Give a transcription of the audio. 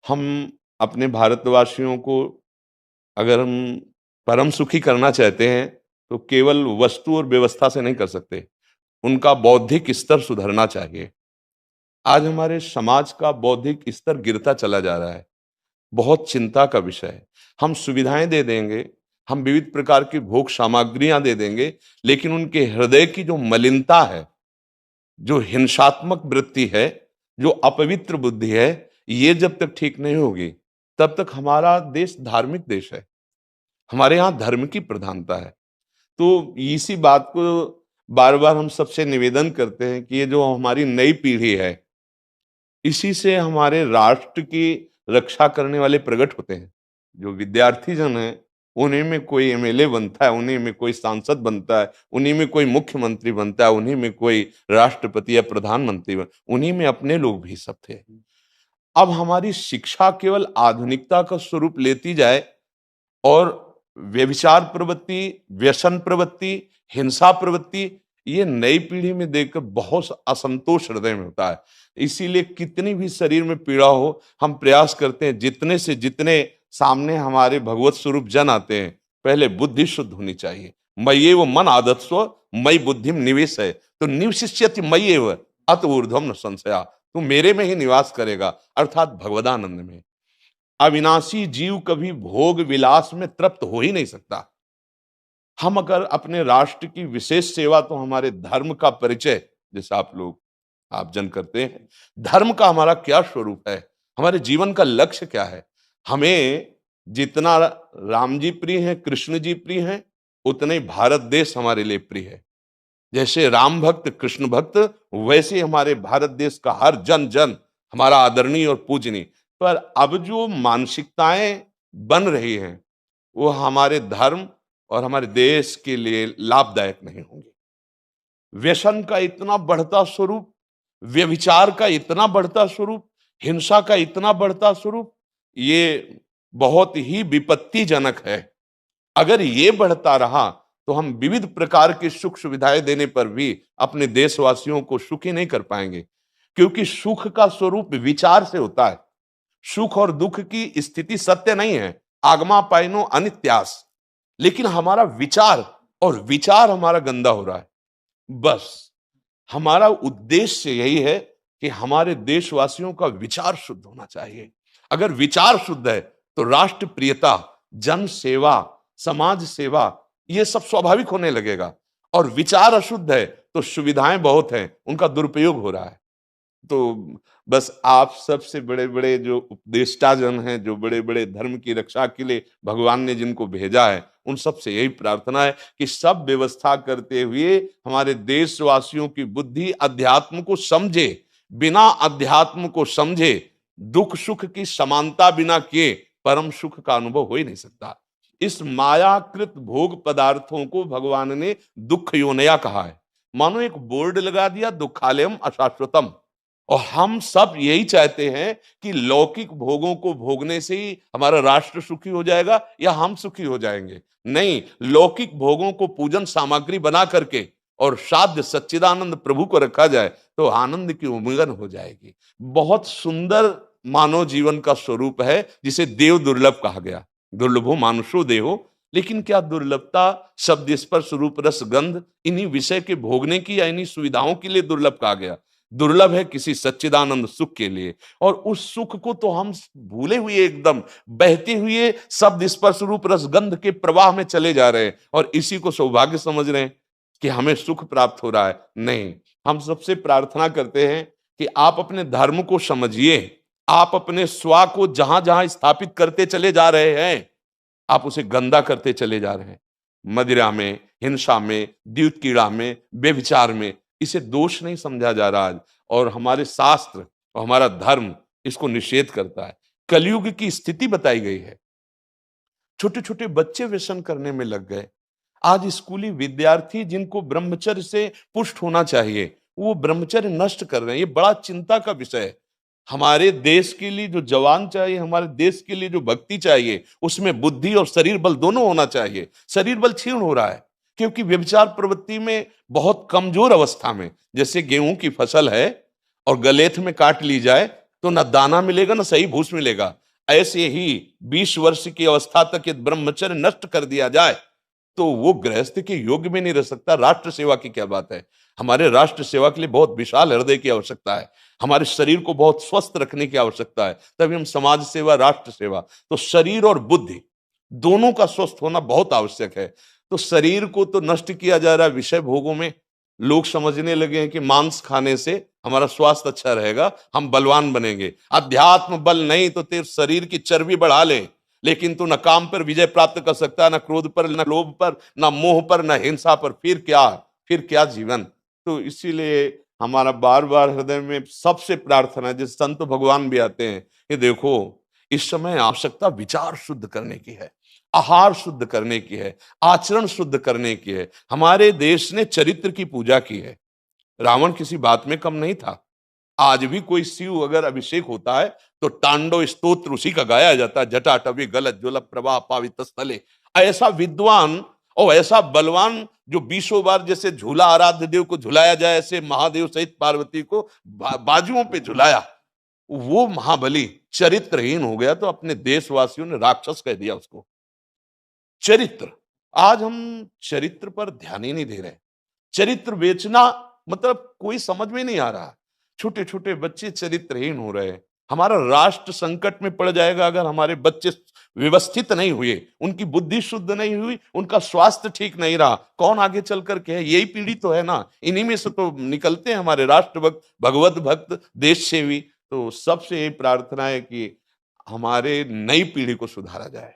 हम अपने भारतवासियों को अगर हम परम सुखी करना चाहते हैं तो केवल वस्तु और व्यवस्था से नहीं कर सकते। उनका बौद्धिक स्तर सुधरना चाहिए। आज हमारे समाज का बौद्धिक स्तर गिरता चला जा रहा है। बहुत चिंता का विषय है। हम सुविधाएं दे देंगे, हम विविध प्रकार की भोग सामग्रियां दे देंगे, लेकिन उनके हृदय की जो मलिनता है, जो हिंसात्मक वृत्ति है, जो अपवित्र बुद्धि है, ये जब तक ठीक नहीं होगी तब तक हमारा देश धार्मिक देश है। हमारे यहाँ धर्म की प्रधानता है। तो इसी बात को बार बार हम सबसे निवेदन करते हैं कि ये जो हमारी नई पीढ़ी है, इसी से हमारे राष्ट्र की रक्षा करने वाले प्रकट होते हैं। जो विद्यार्थी जन है, उन्हीं में कोई एमएलए बनता है, उन्हीं में कोई सांसद बनता है, उन्हीं में कोई मुख्यमंत्री बनता है, उन्हीं में कोई राष्ट्रपति या प्रधानमंत्री उन्हीं में अपने लोग भी सब थे। अब हमारी शिक्षा केवल आधुनिकता का स्वरूप लेती जाए और व्यभिचार प्रवृत्ति, व्यसन प्रवृत्ति, हिंसा प्रवृत्ति, ये नई पीढ़ी में देखकर बहुत असंतोष हृदय में होता है। इसीलिए कितनी भी शरीर में पीड़ा हो, हम प्रयास करते हैं जितने से जितने सामने हमारे भगवत स्वरूप जन आते हैं, पहले बुद्धि शुद्ध होनी चाहिए। मय्येव मन आदत्स्व मयि बुद्धिम निवेश है, तो निवशिष्यति मय्येव अत ऊर्ध्वम न संशया। तू मेरे में ही निवास करेगा, अर्थात भगवदानंद में। अविनाशी जीव कभी भोग विलास में तृप्त हो ही नहीं सकता। हम अगर अपने राष्ट्र की विशेष सेवा, तो हमारे धर्म का परिचय, जैसे आप जन करते हैं, धर्म का हमारा क्या स्वरूप है, हमारे जीवन का लक्ष्य क्या है। हमें जितना राम जी प्रिय हैं, कृष्ण जी प्रिय हैं, उतने ही भारत देश हमारे लिए प्रिय है। जैसे राम भक्त, कृष्ण भक्त, वैसे हमारे भारत देश का हर जन जन हमारा आदरणीय और पूजनीय। पर अब जो मानसिकताएं बन रही हैं, वो हमारे धर्म और हमारे देश के लिए लाभदायक नहीं होंगी। व्यसन का इतना बढ़ता स्वरूप, व्यभिचार का इतना बढ़ता स्वरूप, हिंसा का इतना बढ़ता स्वरूप, ये बहुत ही विपत्तिजनक है। अगर ये बढ़ता रहा तो हम विविध प्रकार की सुख सुविधाएं देने पर भी अपने देशवासियों को सुखी नहीं कर पाएंगे, क्योंकि सुख का स्वरूप विचार से होता है। सुख और दुख की स्थिति सत्य नहीं है, आगमा पाइनो अनित्यास, लेकिन हमारा विचार, और विचार हमारा गंदा हो रहा है। बस हमारा उद्देश्य यही है कि हमारे देशवासियों का विचार शुद्ध होना चाहिए। अगर विचार शुद्ध है तो राष्ट्र प्रियता, जन सेवा, समाज सेवा, ये सब स्वाभाविक होने लगेगा। और विचार अशुद्ध है तो सुविधाएं बहुत हैं, उनका दुरुपयोग हो रहा है। तो बस आप सबसे बड़े बड़े जो उपदेष्टा जन हैं, जो बड़े बड़े धर्म की रक्षा के लिए भगवान ने जिनको भेजा है, उन सबसे यही प्रार्थना है कि सब व्यवस्था करते हुए हमारे देशवासियों की बुद्धि अध्यात्म को समझे। बिना अध्यात्म को समझे दुख सुख की समानता बिना किए परम सुख का अनुभव हो ही नहीं सकता। इस मायाकृत भोग पदार्थों को भगवान ने दुख योनया कहा है। मानो एक बोर्ड लगा दिया, दुखालयम अशाश्वतम। और हम सब यही चाहते हैं कि लौकिक भोगों को भोगने से ही हमारा राष्ट्र सुखी हो जाएगा या हम सुखी हो जाएंगे। नहीं, लौकिक भोगों को पूजन सामग्री बना करके और साध्य सच्चिदानंद प्रभु को रखा जाए तो आनंद की उमंगन हो जाएगी। बहुत सुंदर मानव जीवन का स्वरूप है, जिसे देव दुर्लभ कहा गया। दुर्लभो मानुषो देहो, लेकिन क्या दुर्लभता शब्द स्पर्श रूप रस गंध इन्हीं विषय के भोगने की या इन्हीं सुविधाओं के लिए दुर्लभ कहा गया? दुर्लभ है किसी सच्चिदानंद सुख के लिए। और उस सुख को तो हम भूले हुए, एकदम बहते हुए शब्द स्पर्श रूप रस गंध के प्रवाह में चले जा रहे हैं और इसी को सौभाग्य समझ रहे हैं कि हमें सुख प्राप्त हो रहा है। नहीं, हम सबसे प्रार्थना करते हैं कि आप अपने धर्म को समझिए। आप अपने स्वा को जहां जहां स्थापित करते चले जा रहे हैं, आप उसे गंदा करते चले जा रहे हैं। मदिरा में, हिंसा में, द्यूत कीड़ा में, व्यभिचार में, इसे दोष नहीं समझा जा रहा आज। और हमारे शास्त्र और हमारा धर्म इसको निषेध करता है। कलयुग की स्थिति बताई गई है। छोटे छोटे बच्चे व्यसन करने में लग गए। आज स्कूली विद्यार्थी जिनको ब्रह्मचर्य से पुष्ट होना चाहिए, वो ब्रह्मचर्य नष्ट कर रहे हैं। ये बड़ा चिंता का विषय है। हमारे देश के लिए जो जवान चाहिए, हमारे देश के लिए जो भक्ति चाहिए, उसमें बुद्धि और शरीर बल दोनों होना चाहिए। शरीर बल क्षीण हो रहा है क्योंकि व्यभिचार प्रवृत्ति में बहुत कमजोर अवस्था में, जैसे गेहूं की फसल है और गलेथ में काट ली जाए तो ना दाना मिलेगा ना सही भूस मिलेगा। ऐसे ही 20 वर्ष की अवस्था तक यदि ब्रह्मचर्य नष्ट कर दिया जाए तो वो गृहस्थ के योग्य में नहीं रह सकता। राष्ट्र सेवा की क्या बात है। हमारे राष्ट्र सेवा के लिए बहुत विशाल हृदय की आवश्यकता है। हमारे शरीर को बहुत स्वस्थ रखने की आवश्यकता है, तभी हम समाज सेवा, राष्ट्र सेवा। तो शरीर और बुद्धि दोनों का स्वस्थ होना बहुत आवश्यक है। तो शरीर को तो नष्ट किया जा रहा है विषय भोगों में। लोग समझने लगे हैं कि मांस खाने से हमारा स्वास्थ्य अच्छा रहेगा, हम बलवान बनेंगे। अध्यात्म बल नहीं तो तेरे शरीर की चर्बी बढ़ा ले, लेकिन तू न काम पर विजय प्राप्त कर सकता, न क्रोध पर, न लोभ पर, न मोह पर, न हिंसा पर। फिर क्या जीवन। तो इसीलिए हमारा बार बार हृदय में सबसे प्रार्थना है, जिस संत भगवान भी आते हैं, ये देखो इस समय आवश्यकता विचार शुद्ध करने की है, आहार शुद्ध करने की है, आचरण शुद्ध करने की है। हमारे देश ने चरित्र की पूजा की है। रावण किसी बात में कम नहीं था। आज भी कोई शिव अगर अभिषेक होता है तो तांडव स्तोत्र उसी का गाया जाता है। जटाटवी गलत ज्वल प्रभा पावित स्थले। ऐसा विद्वान और ऐसा बलवान जो 20 बार जैसे झूला आराध्य देव को झुलाया जाए, ऐसे महादेव सहित पार्वती को बाजुओं पे झुलाया, वो महाबली चरित्रहीन हो गया तो अपने देशवासियों ने राक्षस कह दिया उसको। चरित्र, आज हम चरित्र पर ध्यान ही नहीं दे रहे। चरित्र बेचना मतलब कोई समझ में नहीं आ रहा। छोटे छोटे बच्चे चरित्रहीन हो रहे हैं। हमारा राष्ट्र संकट में पड़ जाएगा अगर हमारे बच्चे व्यवस्थित नहीं हुए, उनकी बुद्धि शुद्ध नहीं हुई, उनका स्वास्थ्य ठीक नहीं रहा। कौन आगे चल करके है? यही पीढ़ी तो है ना। इन्हीं में से तो निकलते हैं हमारे राष्ट्र भक्त, भगवत भक्त, देश सेवी। तो सबसे यही प्रार्थना है कि हमारे नई पीढ़ी को सुधारा जाए।